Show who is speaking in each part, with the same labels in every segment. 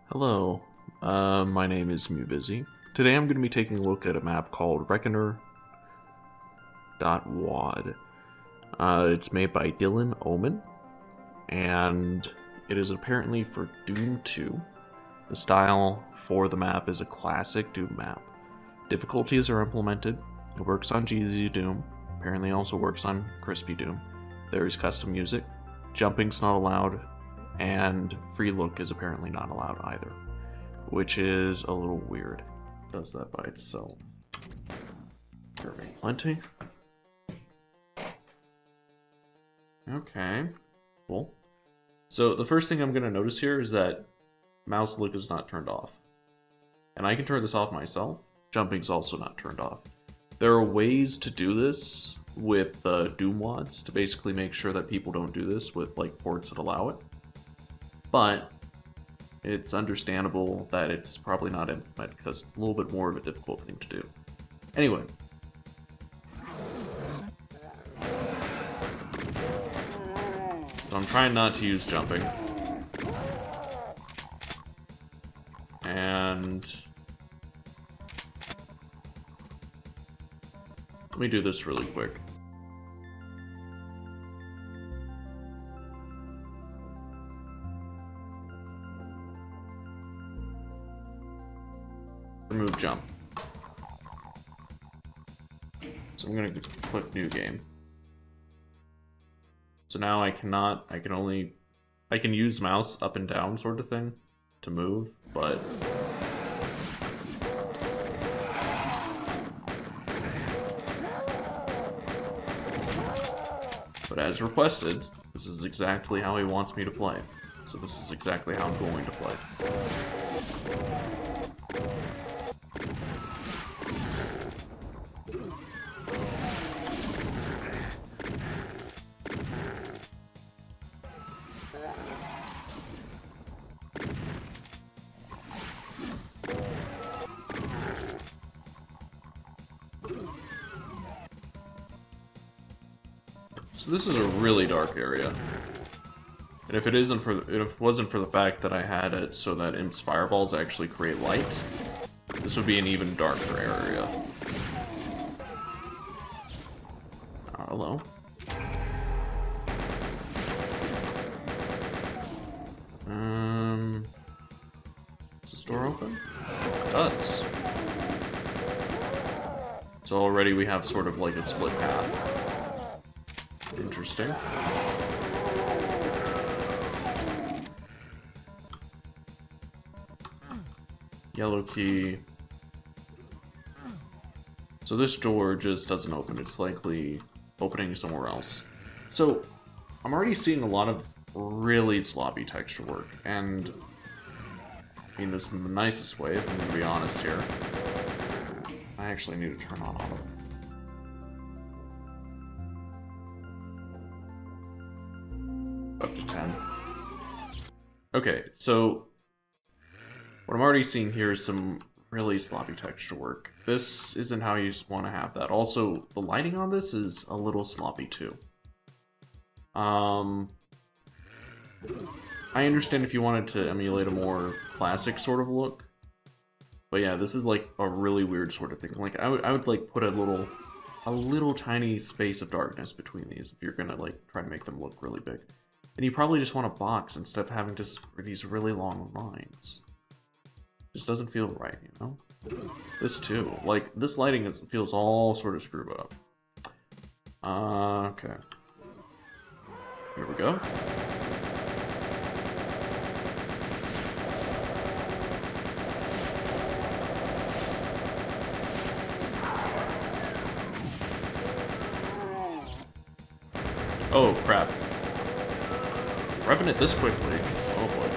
Speaker 1: Hello, my name is MewBusy. Today I'm going to be taking a look at a map called Reckoner.wad. It's made by Dylan Omen, and it is apparently for Doom 2. The style for the map is a classic Doom map. Difficulties are implemented. It works on GZ Doom, apparently also works on Crispy Doom. There is custom music. Jumping's not allowed, and free look is apparently not allowed either, which is a little weird. Does that by itself. Perfect. Plenty. Okay, cool. So the first thing I'm going to notice here is that mouse look is not turned off. And I can turn this off myself. Jumping's also not turned off. There are ways to do this with Doom WADs to basically make sure that people don't do this with like ports that allow it. But it's understandable that it's probably not implemented because it's a little bit more of a difficult thing to do. Anyway. So I'm trying not to use jumping. And let me do this really quick. Remove jump. So I'm gonna click new game. So now I can use mouse up and down sort of thing to move, but as requested, this is exactly how he wants me to play. So this is exactly how I'm going to play. So this is a really dark area. And if it wasn't for the fact that I had it so that Imp's fireballs actually create light, this would be an even darker area. Hello. Is this door open? It does. So already we have sort of like a split path. Interesting. Yellow key. So this door just doesn't open. It's likely opening somewhere else. So I'm already seeing a lot of really sloppy texture work, and I mean this in the nicest way, if I'm gonna be honest here. I actually need to turn on auto. Up to 10. Okay, so what I'm already seeing here is some really sloppy texture work. This isn't how you want to have that. Also, the lighting on this is a little sloppy too. I understand if you wanted to emulate a more classic sort of look, but yeah, this is like a really weird sort of thing. Like I would like put a little tiny space of darkness between these if you're gonna like try to make them look really big. And you probably just want a box instead of having these really long lines. Just doesn't feel right, you know? This too. Like, this lighting feels all sort of screwed up. Okay. Here we go. Oh, crap. Repping it this quickly. Oh boy.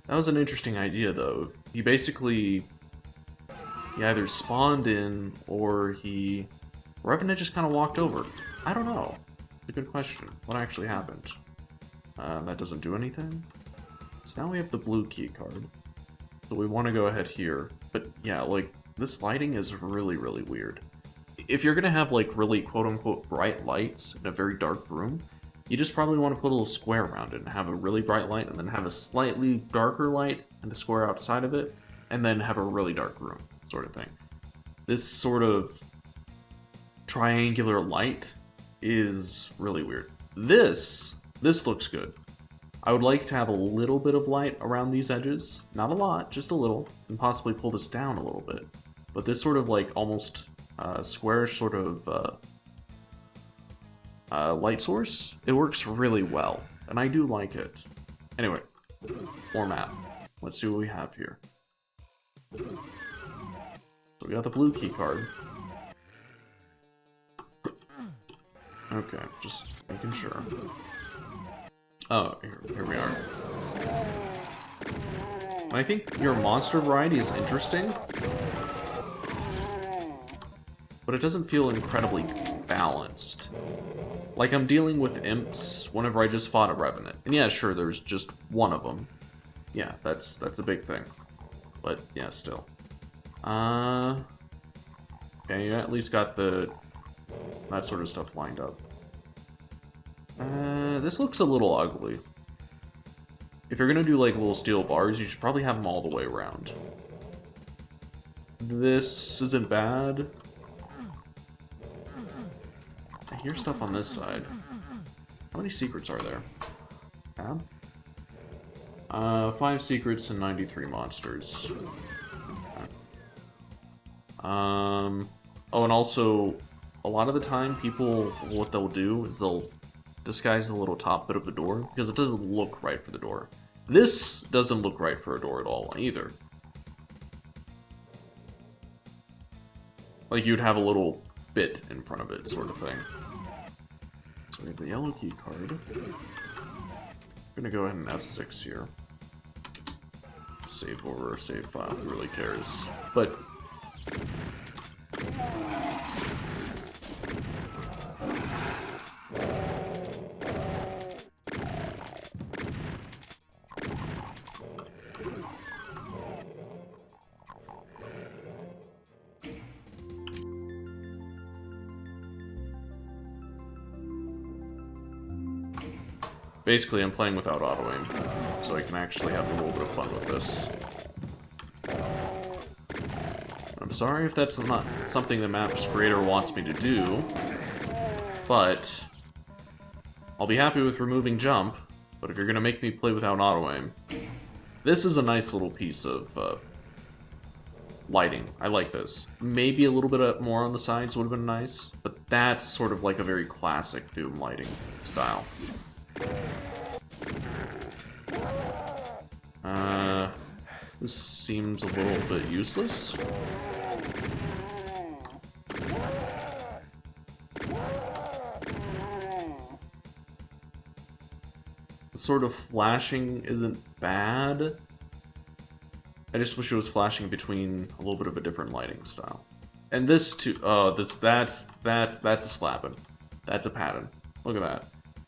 Speaker 1: That was an interesting idea, though. He either spawned in, or Revenant just kind of walked over. I don't know. It's a good question. What actually happened? That doesn't do anything. So now we have the blue key card. So we want to go ahead here. But yeah, like, this lighting is really, really weird. if you're gonna have like really quote-unquote bright lights in a very dark room, you just probably want to put a little square around it and have a really bright light, and then have a slightly darker light and the square outside of it, and then have a really dark room, sort of thing. This sort of triangular light is really weird. This looks good. I would like to have a little bit of light around these edges. Not a lot, just a little, and possibly pull this down a little bit. But this sort of like almost squarish sort of light source, it works really well, and I do like it. Anyway, more map. Let's see what we have here. So we got the blue key card. Okay, just making sure. Oh, here we are. I think your monster variety is interesting, but it doesn't feel incredibly balanced. Like, I'm dealing with imps whenever I just fought a Revenant. And yeah, sure, there's just one of them. Yeah, that's a big thing. But, yeah, still. Okay, you at least got that sort of stuff lined up. This looks a little ugly. If you're gonna do, like, little steel bars, you should probably have them all the way around. This isn't bad. I hear stuff on this side. How many secrets are there? Tab? 5 secrets and 93 monsters. Okay. Oh, and also, a lot of the time, people, what they'll do is they'll disguise the little top bit of the door, because it doesn't look right for the door. This doesn't look right for a door at all, either. Like, you'd have a little bit in front of it, sort of thing. So we have the yellow key card. I'm gonna go ahead and F6 here. Save over, save file, who really cares? But basically, I'm playing without auto-aim, so I can actually have a little bit of fun with this. I'm sorry if that's not something the map's creator wants me to do, but I'll be happy with removing jump, but if you're going to make me play without auto-aim, this is a nice little piece of lighting. I like this. Maybe a little bit more on the sides would have been nice, but that's sort of like a very classic Doom lighting style. This seems a little bit useless. The sort of flashing isn't bad. I just wish it was flashing between a little bit of a different lighting style. And this too, that's a slapping. That's a pattern. Look at that.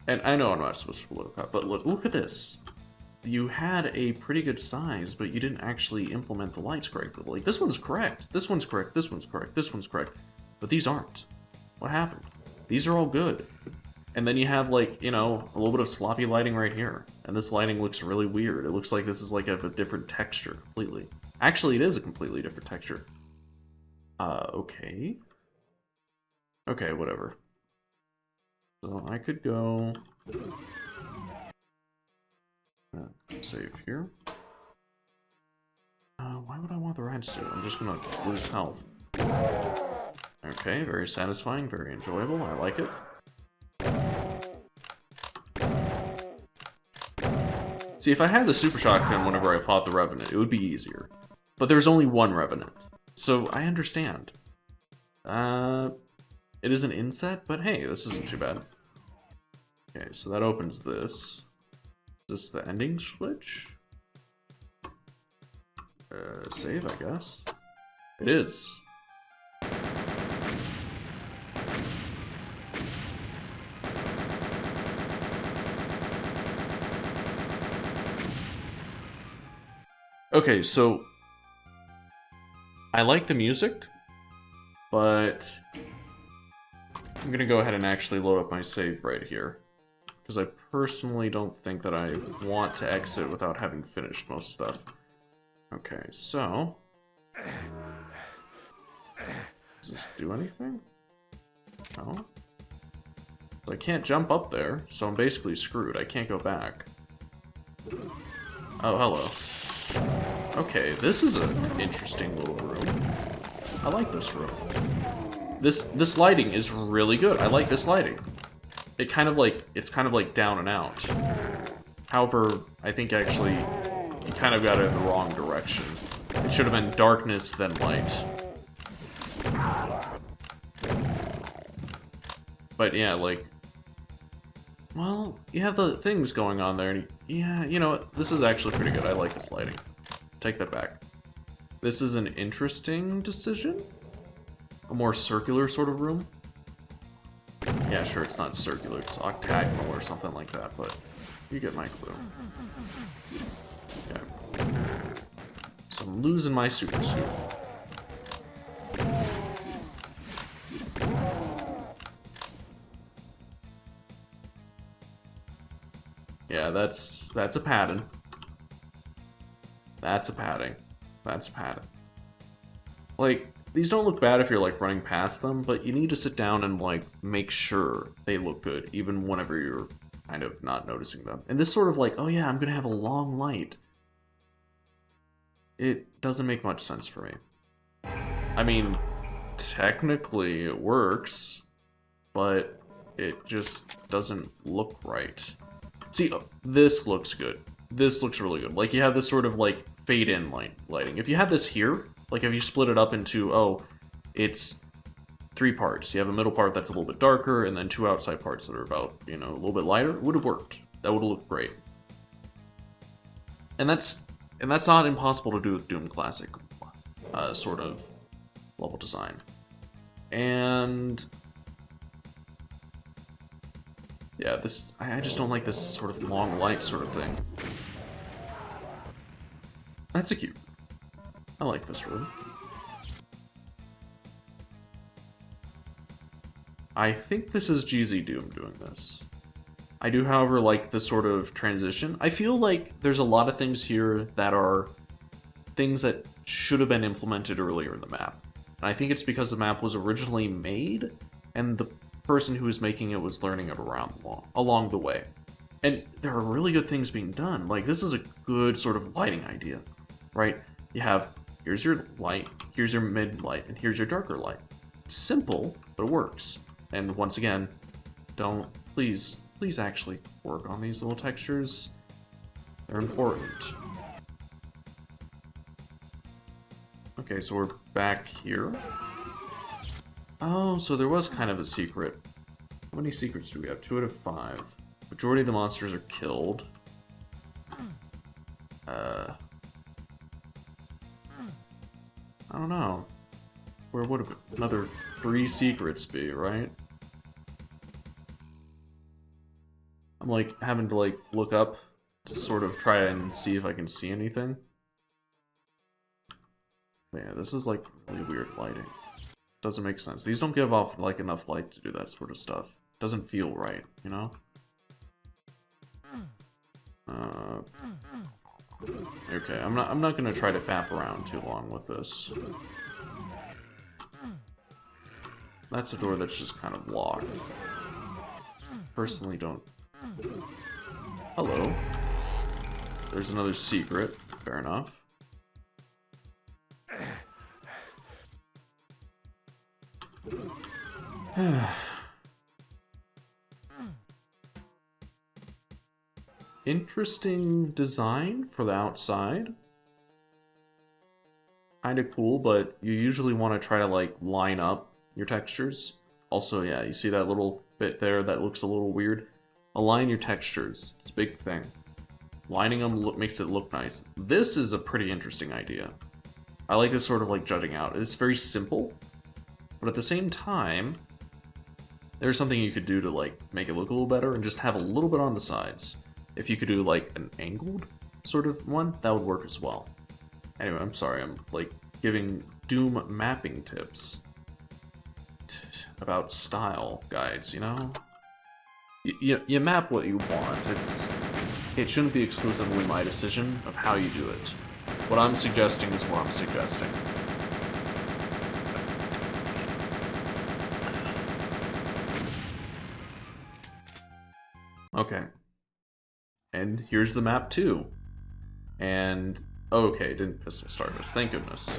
Speaker 1: And I know I'm not supposed to look at, but look at this. You had a pretty good size, but you didn't actually implement the lights correctly. Like, this one's correct, this one's correct, this one's correct, this one's correct. But these aren't. What happened? These are all good. And then you have, like, you know, a little bit of sloppy lighting right here. And this lighting looks really weird. It looks like this is like a different texture completely. Actually, it is a completely different texture. Okay. Okay, whatever. So I could go... save here. Why would I want the red suit? I'm just gonna lose health. Okay, very satisfying, very enjoyable. I like it. See, if I had the super shotgun whenever I fought the Revenant, it would be easier. But there's only one Revenant, so I understand. It is an inset, but hey, this isn't too bad. Okay, so that opens this. Is this the ending switch? Save, I guess. It is. Okay, so I like the music, but I'm gonna go ahead and actually load up my save right here. Because I personally don't think that I want to exit without having finished most stuff. Okay, so... Does this do anything? No? So I can't jump up there, so I'm basically screwed. I can't go back. Oh, hello. Okay, this is an interesting little room. I like this room. This lighting is really good. I like this lighting. It's kind of like down and out. However, I think actually you kind of got it in the wrong direction. It should have been darkness then light. But yeah, like, well, you have the things going on there, and yeah, you know what? This is actually pretty good. I like this lighting. Take that back. This is an interesting decision. A more circular sort of room. Yeah, sure, it's not circular, it's octagonal or something like that, but you get my clue. Okay. So I'm losing my super suit. Yeah, that's a pattern. That's a padding. That's a pattern. Like, these don't look bad if you're, like, running past them, but you need to sit down and, like, make sure they look good, even whenever you're kind of not noticing them. And this sort of, like, oh yeah, I'm gonna have a long light. It doesn't make much sense for me. I mean, technically it works, but it just doesn't look right. See, this looks good. This looks really good. Like, you have this sort of, like, fade-in lighting. If you had this here, like, if you split it up into, oh, it's 3 parts. You have a middle part that's a little bit darker, and then 2 outside parts that are about, you know, a little bit lighter. It would have worked. That would have looked great. And that's not impossible to do with Doom Classic sort of level design. And yeah, I just don't like this sort of long light sort of thing. That's a cute. I like this room. I think this is GZ Doom doing this. I do, however, like the sort of transition. I feel like there's a lot of things here that are things that should have been implemented earlier in the map. And I think it's because the map was originally made, and the person who was making it was learning it along the way. And there are really good things being done. Like, this is a good sort of lighting idea, right? You have, here's your light, here's your mid light, and here's your darker light. It's simple, but it works. And once again, please actually work on these little textures. They're important. Okay, so we're back here. Oh, so there was kind of a secret. How many secrets do we have? 2 out of 5. Majority of the monsters are killed. I don't know. Where would another 3 secrets be, right? I'm like having to like look up to sort of try and see if I can see anything. Yeah, this is like really weird lighting. Doesn't make sense. These don't give off like enough light to do that sort of stuff. Doesn't feel right, you know? Okay, I'm not gonna try to fap around too long with this. That's a door that's just kind of locked. Personally don't... Hello. There's another secret. Fair enough. Interesting design for the outside. Kinda cool, but you usually want to try to like line up your textures. Also, yeah, you see that little bit there that looks a little weird? Align your textures. It's a big thing. Lining them makes it look nice. This is a pretty interesting idea. I like this sort of like jutting out. It's very simple, but at the same time, there's something you could do to like make it look a little better and just have a little bit on the sides. If you could do like an angled sort of one, that would work as well. Anyway, I'm sorry, I'm like giving Doom mapping tips. about style guides, you know? You map what you want. It shouldn't be exclusively my decision of how you do it. What I'm suggesting is what I'm suggesting. Okay. And here's the map too. And okay, it didn't pistol start us, thank goodness.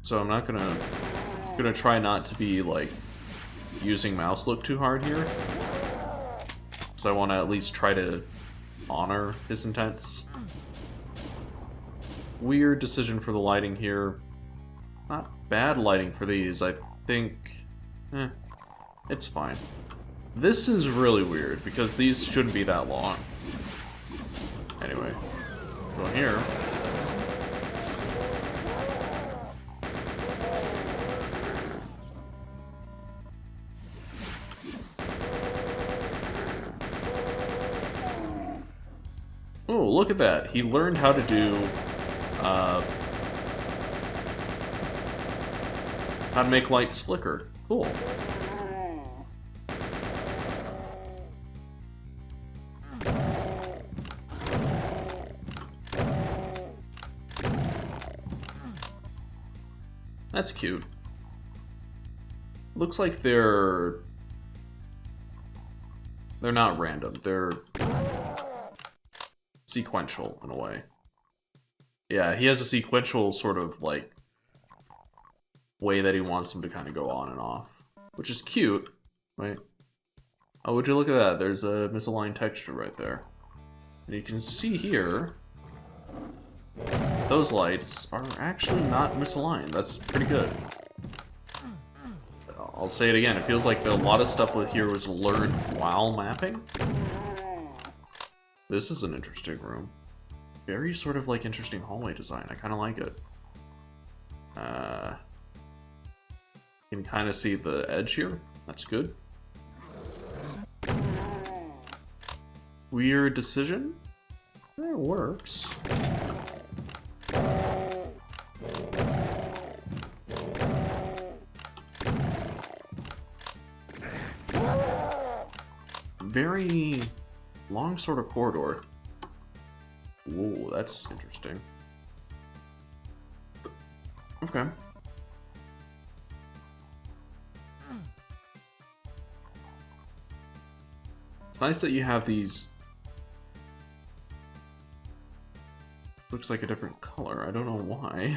Speaker 1: So I'm not gonna try not to be like using mouse look too hard here. Because I want to at least try to honor his intents. Weird decision for the lighting here. Not bad lighting for these, I think. It's fine. This is really weird, because these shouldn't be that long. Anyway, go here. Oh, look at that. He learned how to do, how to make lights flicker. Cool. That's cute. Looks like they're not random. They're sequential in a way. Yeah, he has a sequential sort of like way that he wants them to kind of go on and off, which is cute, right? Oh, would you look at that? There's a misaligned texture right there. And you can see here, those lights are actually not misaligned. That's pretty good. I'll say it again, it feels like a lot of stuff with here was learned while mapping. This is an interesting room. Very sort of like interesting hallway design. I kind of like it. You can kind of see the edge here. That's good. Weird decision. It works. Very long sort of corridor. Whoa, that's interesting. Okay. It's nice that you have these. Looks like a different color. I don't know why.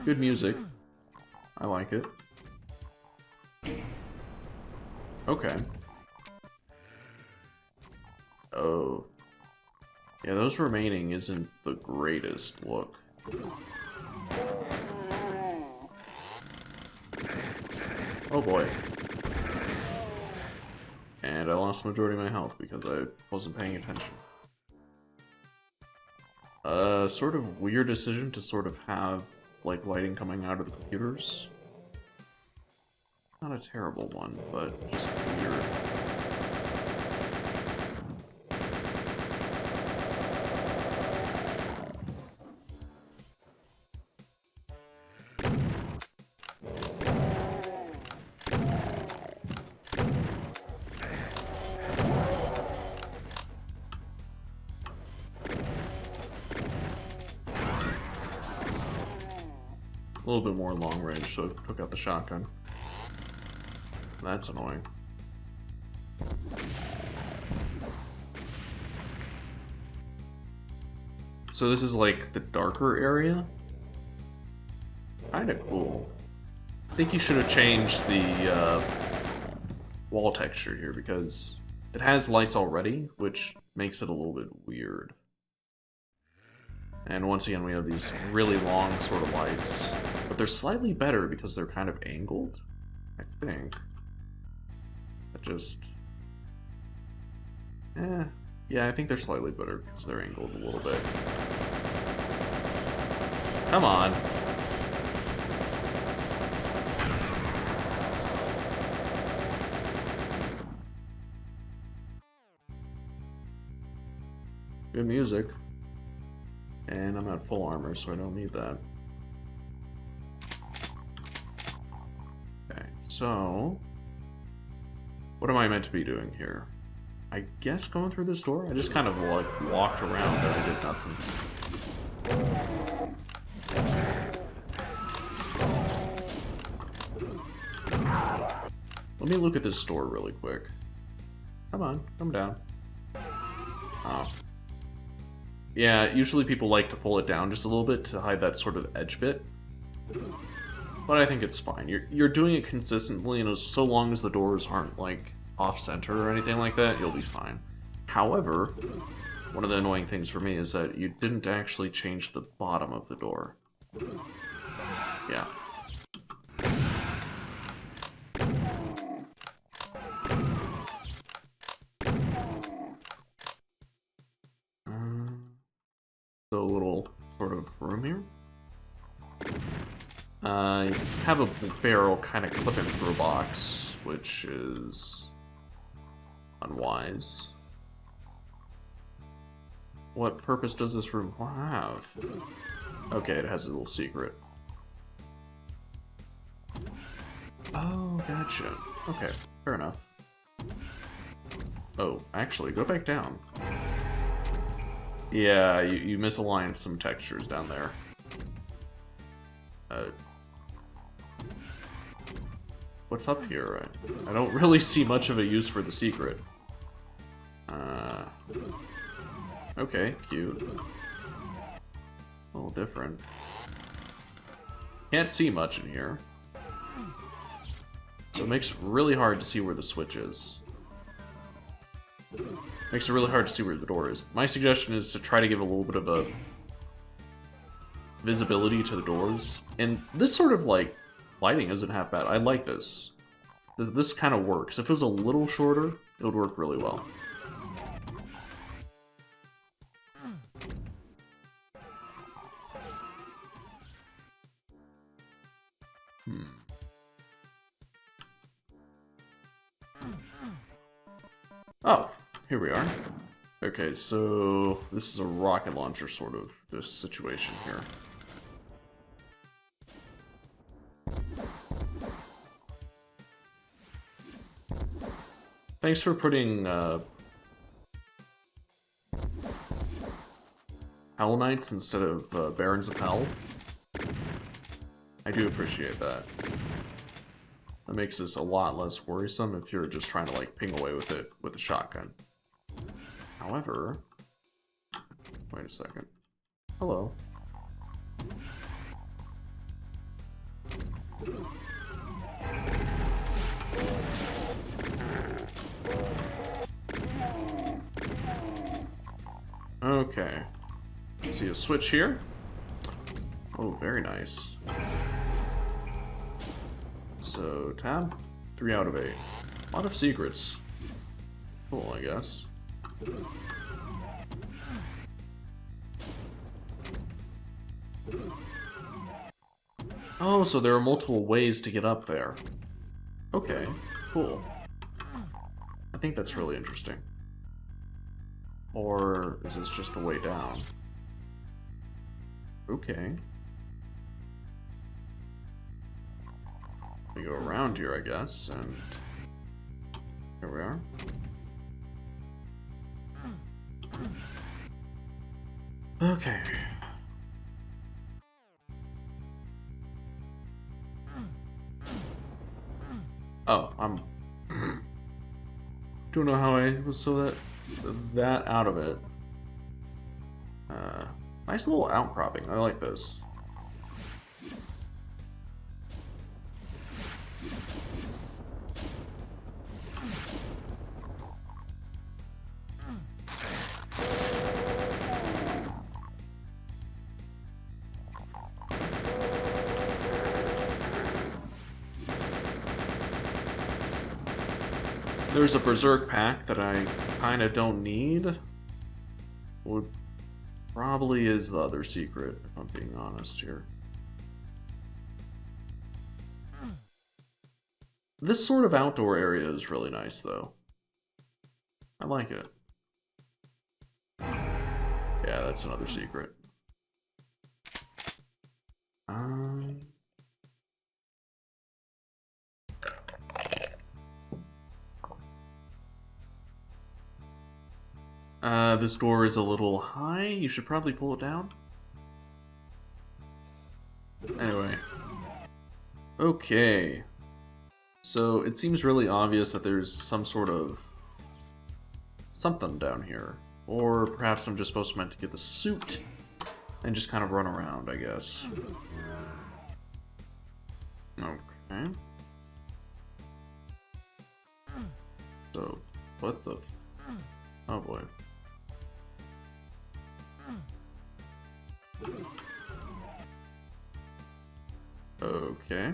Speaker 1: Good music. I like it. Okay. Oh. Yeah, those remaining isn't the greatest look. Oh boy. And I lost the majority of my health because I wasn't paying attention. Sort of weird decision to sort of have, like, lighting coming out of the computers. Not a terrible one, but just weird. A little bit more long range, so I took out the shotgun. That's annoying. So this is like the darker area? Kinda cool. I think you should have changed the wall texture here because it has lights already, which makes it a little bit weird. And once again, we have these really long sort of lights, but they're slightly better because they're kind of angled, I think. That just... yeah, I think they're slightly better because they're angled a little bit. Come on. Good music. And I'm at full armor, so I don't need that. So, what am I meant to be doing here? I guess going through this door? I just kind of like walked around and I did nothing. Let me look at this door really quick. Come on, come down. Oh. Yeah, usually people like to pull it down just a little bit to hide that sort of edge bit. But I think it's fine. You're doing it consistently, and so long as the doors aren't, like, off-center or anything like that, you'll be fine. However, one of the annoying things for me is that you didn't actually change the bottom of the door. Yeah. So a little sort of room here. You have a barrel kind of clipping through a box, which is unwise. What purpose does this room have? Okay, it has a little secret. Oh, gotcha. Okay, fair enough. Oh, actually, go back down. Yeah, you misaligned some textures down there. What's up here? I don't really see much of a use for the secret. Okay, cute. A little different. Can't see much in here. So it makes it really hard to see where the switch is. Makes it really hard to see where the door is. My suggestion is to try to give a little bit of a visibility to the doors. And this sort of, like, lighting isn't half bad. I like this. This kind of works. If it was a little shorter, it would work really well. Oh, here we are. Okay, so this is a rocket launcher sort of this situation here. Thanks for putting Hell Knights instead of Barons of Hell. I do appreciate that. That makes this a lot less worrisome if you're just trying to, like, ping away with it with a shotgun. However... Wait a second. Hello. Okay. See a switch here? Oh, very nice. So, tab, 3 out of 8. A lot of secrets. Cool, I guess. Oh, so there are multiple ways to get up there. Okay, cool. I think that's really interesting. Or is this just a way down? Okay. We go around here, I guess, and here we are. Okay. Oh, don't know how I was so that out of it. Nice little outcropping. I like this. There's a Berserk pack that I kind of don't need. Would probably is the other secret, if I'm being honest here. This sort of outdoor area is really nice, though. I like it. Yeah, that's another secret. This door is a little high. You should probably pull it down. Anyway. Okay. So it seems really obvious that there's some sort of something down here. Or perhaps I'm just supposed to get the suit and just kind of run around, I guess. Okay. So, what the... Oh boy. Okay.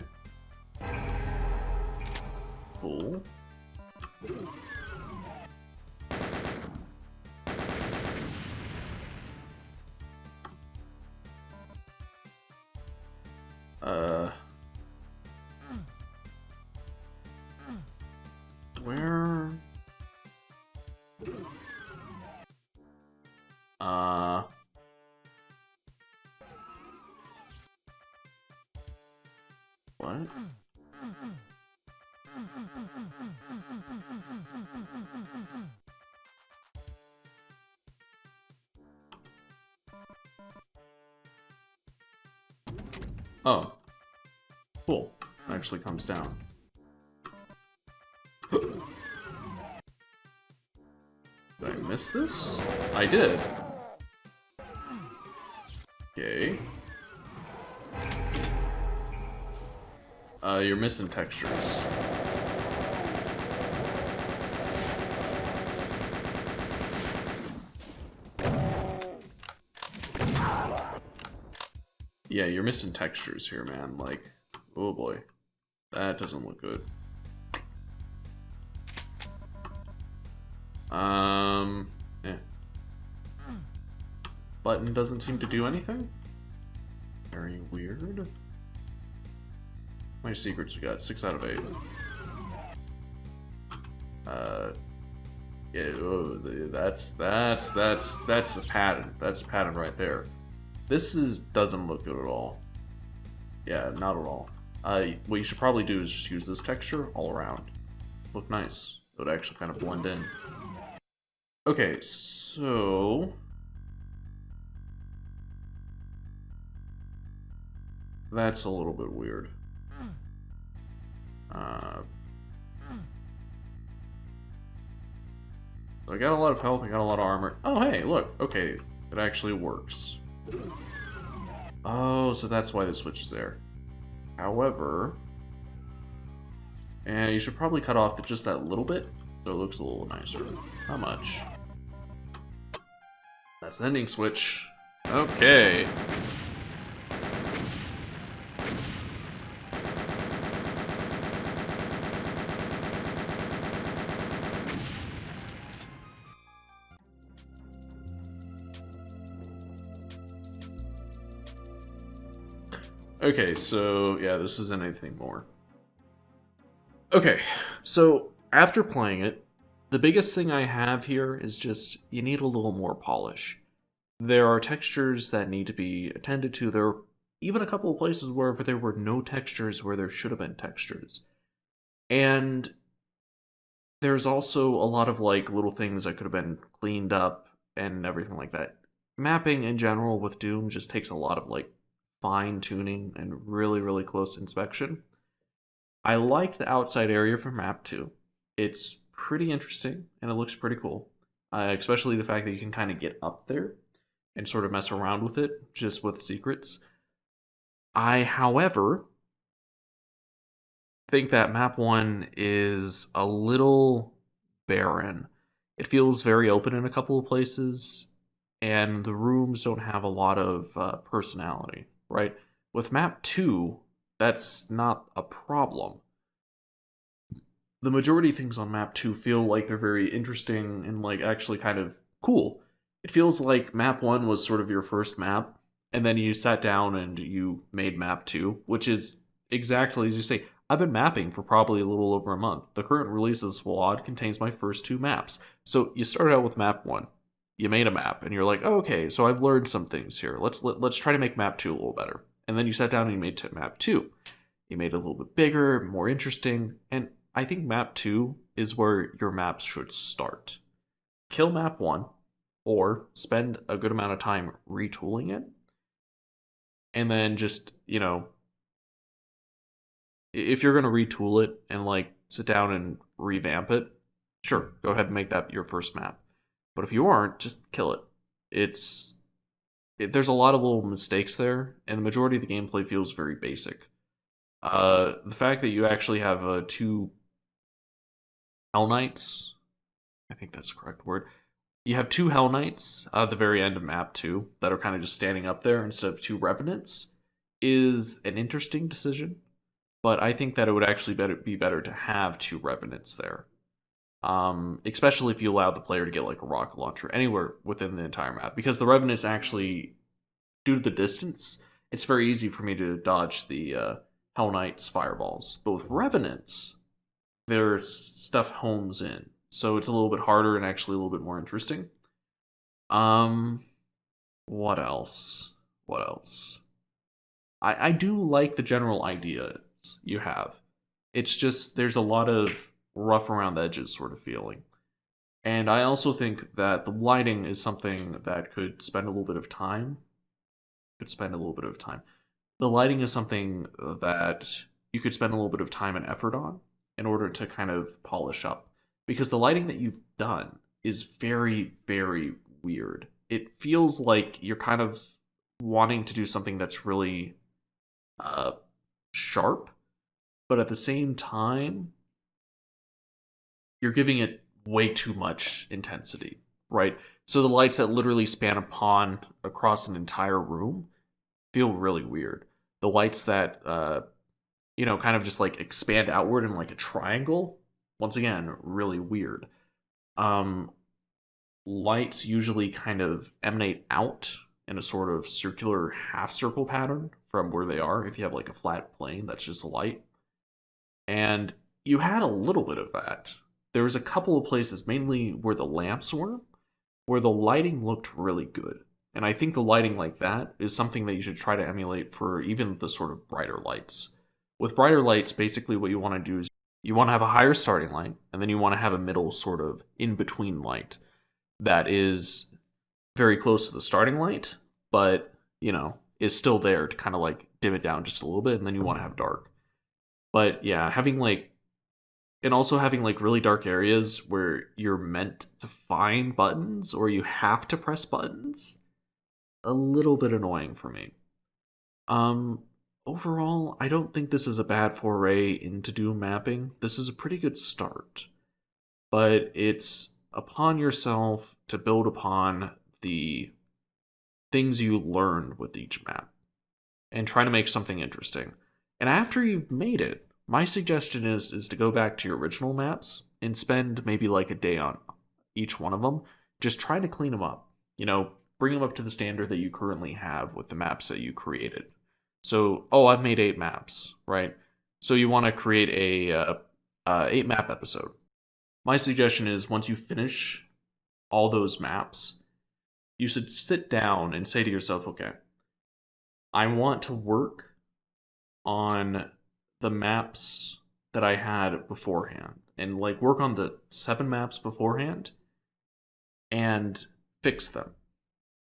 Speaker 1: Cool. Where? What? Oh. Cool. It actually comes down. Did I miss this? I did. Okay. You're missing textures. Yeah, you're missing textures here, man. Like, oh boy. That doesn't look good. Yeah. Button doesn't seem to do anything? Very weird. How many secrets we got? 6 out of 8. Yeah, oh, that's the pattern. That's a pattern right there. This doesn't look good at all. Yeah, not at all. What you should probably do is just use this texture all around. Look nice. It would actually kind of blend in. Okay, so... That's a little bit weird. So I got a lot of health, I got a lot of armor. Oh, hey, look. Okay, it actually works. Oh, so that's why the switch is there. However... And you should probably cut off just that little bit, so it looks a little nicer. Not much. That's the ending switch. Okay. Okay, so yeah, this isn't anything more. Okay, so after playing it, the biggest thing I have here is just you need a little more polish. There are textures that need to be attended to. There are even a couple of places where there were no textures where there should have been textures. And there's also a lot of like little things that could have been cleaned up and everything like that. Mapping in general with Doom just takes a lot of like fine tuning and really, really close inspection. I like the outside area from map 2. It's pretty interesting and it looks pretty cool. Especially the fact that you can kind of get up there and sort of mess around with it just with secrets. I, however, think that map 1 is a little barren. It feels very open in a couple of places, and the rooms don't have a lot of personality, right? With map 2, that's not a problem. The majority of things on map 2 feel like they're very interesting and like actually kind of cool. It feels like map 1 was sort of your first map, and then you sat down and you made map 2, which is exactly as you say. I've been mapping for probably a little over a month. The current release of Swad contains my first 2 maps. So you started out with map 1. You made a map, and you're like, oh, okay, so I've learned some things here. Let's try to make map 2 a little better. And then you sat down and you made map 2. You made it a little bit bigger, more interesting, and I think map 2 is where your maps should start. Kill map 1, or spend a good amount of time retooling it, and then just, if you're going to retool it and like sit down and revamp it, sure, go ahead and make that your first map. But if you aren't, just kill it. It's there's a lot of little mistakes there, and the majority of the gameplay feels very basic. The fact that you actually have two Hell Knights, I think that's the correct word. You have two Hell Knights at the very end of map 2 that are kind of just standing up there instead of two Revenants is an interesting decision, but I think that it would actually be better to have two Revenants there. Especially if you allow the player to get like a rocket launcher anywhere within the entire map, because the Revenants actually, due to the distance, it's very easy for me to dodge the Hell Knight's fireballs. But with Revenants, their stuff homes in, so it's a little bit harder and actually a little bit more interesting. Um, what else? What else? I do like the general ideas you have. It's just there's a lot of rough around the edges sort of feeling. And I also think that the lighting is something that could spend a little bit of time. Could spend a little bit of time. The lighting is something that you could spend a little bit of time and effort on in order to kind of polish up. Because the lighting that you've done is very, very weird. It feels like you're kind of wanting to do something that's really uh, sharp, but at the same time, you're giving it way too much intensity, right? So the lights that literally span upon across an entire room feel really weird. The lights that kind of just like expand outward in like a triangle, once again, really weird. Um Lights usually kind of emanate out in a sort of circular half circle pattern from where they are if you have like a flat plane that's just a light. And you had a little bit of that. There was a couple of places, mainly where the lamps were, where the lighting looked really good. And I think the lighting like that is something that you should try to emulate for even the sort of brighter lights. With brighter lights, basically what you want to do is you want to have a higher starting light, and then you want to have a middle sort of in between light that is very close to the starting light, but, is still there to kind of like dim it down just a little bit, and then you want to have dark. But yeah, and also having like really dark areas where you're meant to find buttons or you have to press buttons, a little bit annoying for me. Um, Overall, I don't think this is a bad foray into Doom mapping. This is a pretty good start, but it's upon yourself to build upon the things you learned with each map and try to make something interesting. And after you've made it, my suggestion is to go back to your original maps and spend maybe like a day on each one of them, just trying to clean them up. Bring them up to the standard that you currently have with the maps that you created. So, I've made 8 maps, right? So you want to create a 8 map episode. My suggestion is once you finish all those maps, you should sit down and say to yourself, okay, I want to work on the maps that I had beforehand and like work on the 7 maps beforehand and fix them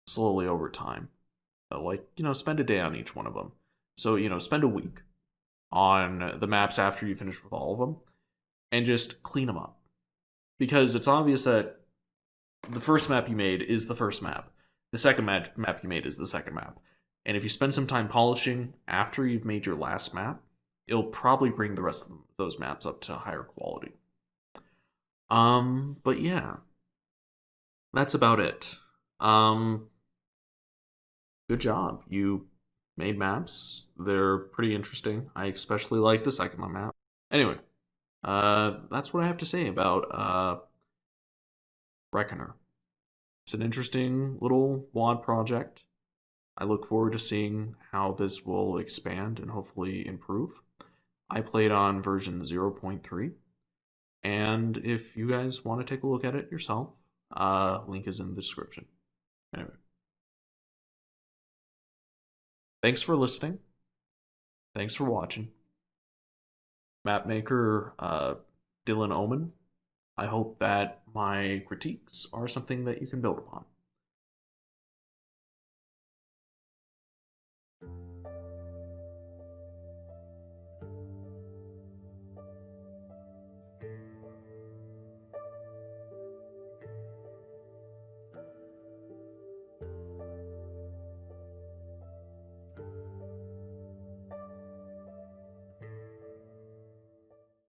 Speaker 1: slowly over time. Spend a day on each one of them. So, spend a week on the maps after you finish with all of them and just clean them up. Because it's obvious that the first map you made is the first map. The second map you made is the second map. And if you spend some time polishing after you've made your last map, it'll probably bring the rest of those maps up to higher quality. But yeah, that's about it. Good job. You made maps. They're pretty interesting. I especially like the second map. Anyway, that's what I have to say about Reckoner. It's an interesting little WAD project. I look forward to seeing how this will expand and hopefully improve. I played on version 0.3, and if you guys want to take a look at it yourself, link is in the description. Anyway, thanks for listening. Thanks for watching. Mapmaker Dylan Omen. I hope that my critiques are something that you can build upon.